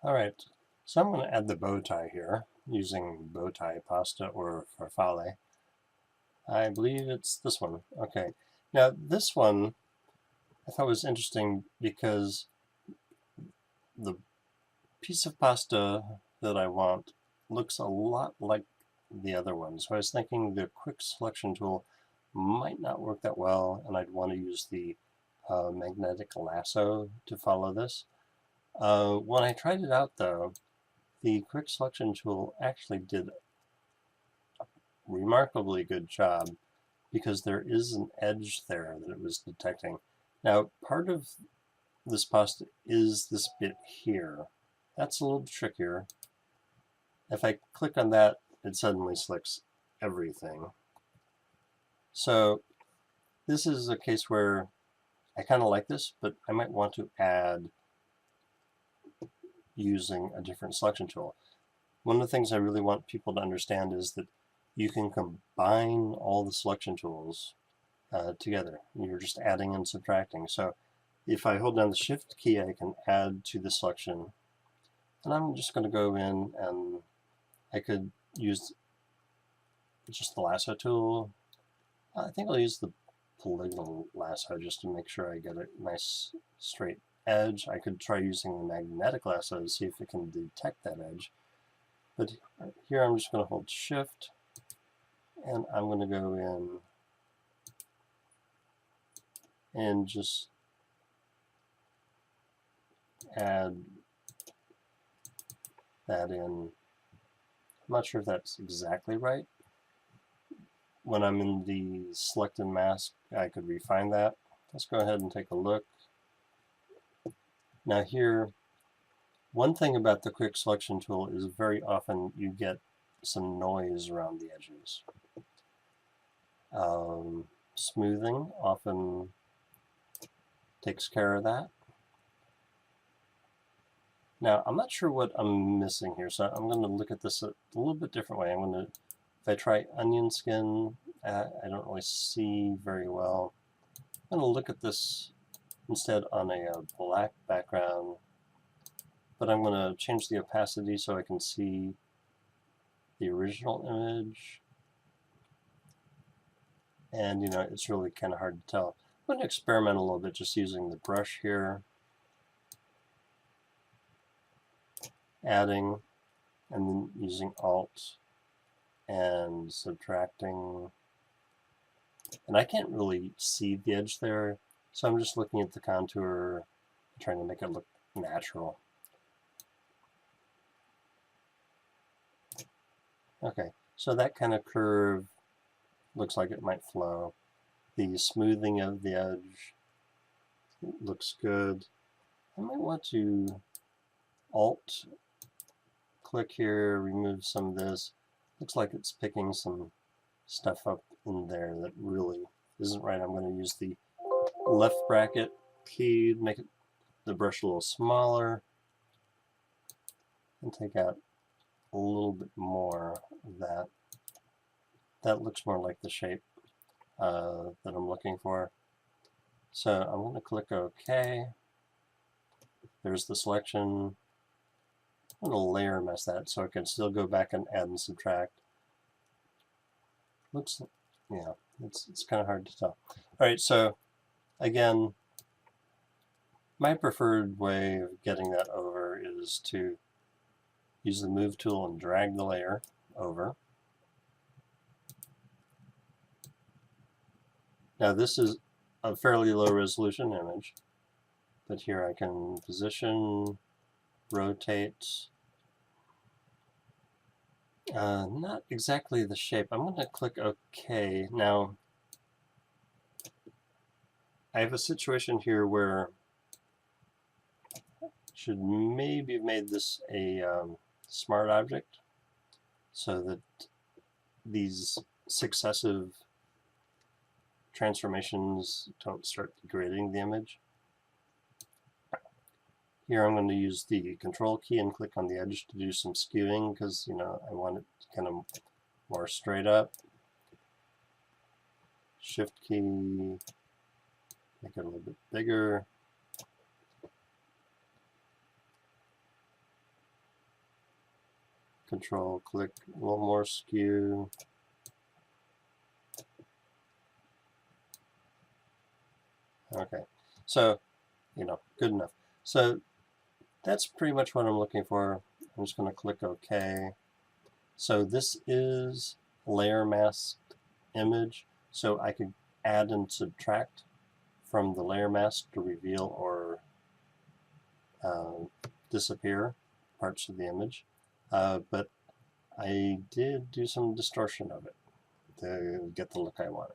Alright, so I'm going to add the bow tie here using bow tie pasta or farfalle. I believe it's this one. Okay, now this one I thought was interesting because the piece of pasta that I want looks a lot like the other one. So I was thinking the quick selection tool might not work that well, and I'd want to use the magnetic lasso to follow this. When I tried it out though, the quick selection tool actually did a remarkably good job because there is an edge there that it was detecting. Now, part of this pasta is this bit here. That's a little trickier. If I click on that, it suddenly selects everything. So this is a case where I kind of like this, but I might want to add using a different selection tool. One of the things I really want people to understand is that you can combine all the selection tools together. You're just adding and subtracting. So if I hold down the Shift key, I can add to the selection. And I'm just going to go in and I could use just the lasso tool. I think I'll use the polygonal lasso just to make sure I get a nice straight edge. I could try using the magnetic lasso to see if it can detect that edge. But here I'm just going to hold Shift and I'm going to go in and just add that in. I'm not sure if that's exactly right. When I'm in the selected mask, I could refine that. Let's go ahead and take a look. Now here, one thing about the quick selection tool is very often you get some noise around the edges. Smoothing often takes care of that. Now, I'm not sure what I'm missing here, so I'm going to look at this a little bit different way. If I try onion skin, I don't really see very well. I'm going to look at this instead on a black background, but I'm going to change the opacity so I can see the original image. And it's really kind of hard to tell. I'm going to experiment a little bit just using the brush here, adding, and then using Alt and subtracting. And I can't really see the edge there, so I'm just looking at the contour, trying to make it look natural. Okay, so that kind of curve looks like it might flow. The smoothing of the edge looks good. I might want to Alt click here, remove some of this. Looks like it's picking some stuff up in there that really isn't right. I'm going to use the left bracket key to make the brush a little smaller and take out a little bit more of that. That looks more like the shape that I'm looking for. So I'm going to click OK. There's the selection. I'm going to layer mask that so I can still go back and add and subtract. Looks, yeah, it's kind of hard to tell. All right, so again, my preferred way of getting that over is to use the Move tool and drag the layer over. Now this is a fairly low resolution image, but here I can position, rotate, not exactly the shape. I'm going to click OK. Now, I have a situation here where I should maybe have made this a smart object so that these successive transformations don't start degrading the image. Here I'm going to use the Control key and click on the edge to do some skewing because I want it kind of more straight up. Shift key, make it a little bit bigger. Control click, a little more skew. Okay, so, good enough. So that's pretty much what I'm looking for. I'm just going to click OK. So this is layer masked image, so I could add and subtract from the layer mask to reveal or disappear parts of the image. But I did do some distortion of it to get the look I wanted.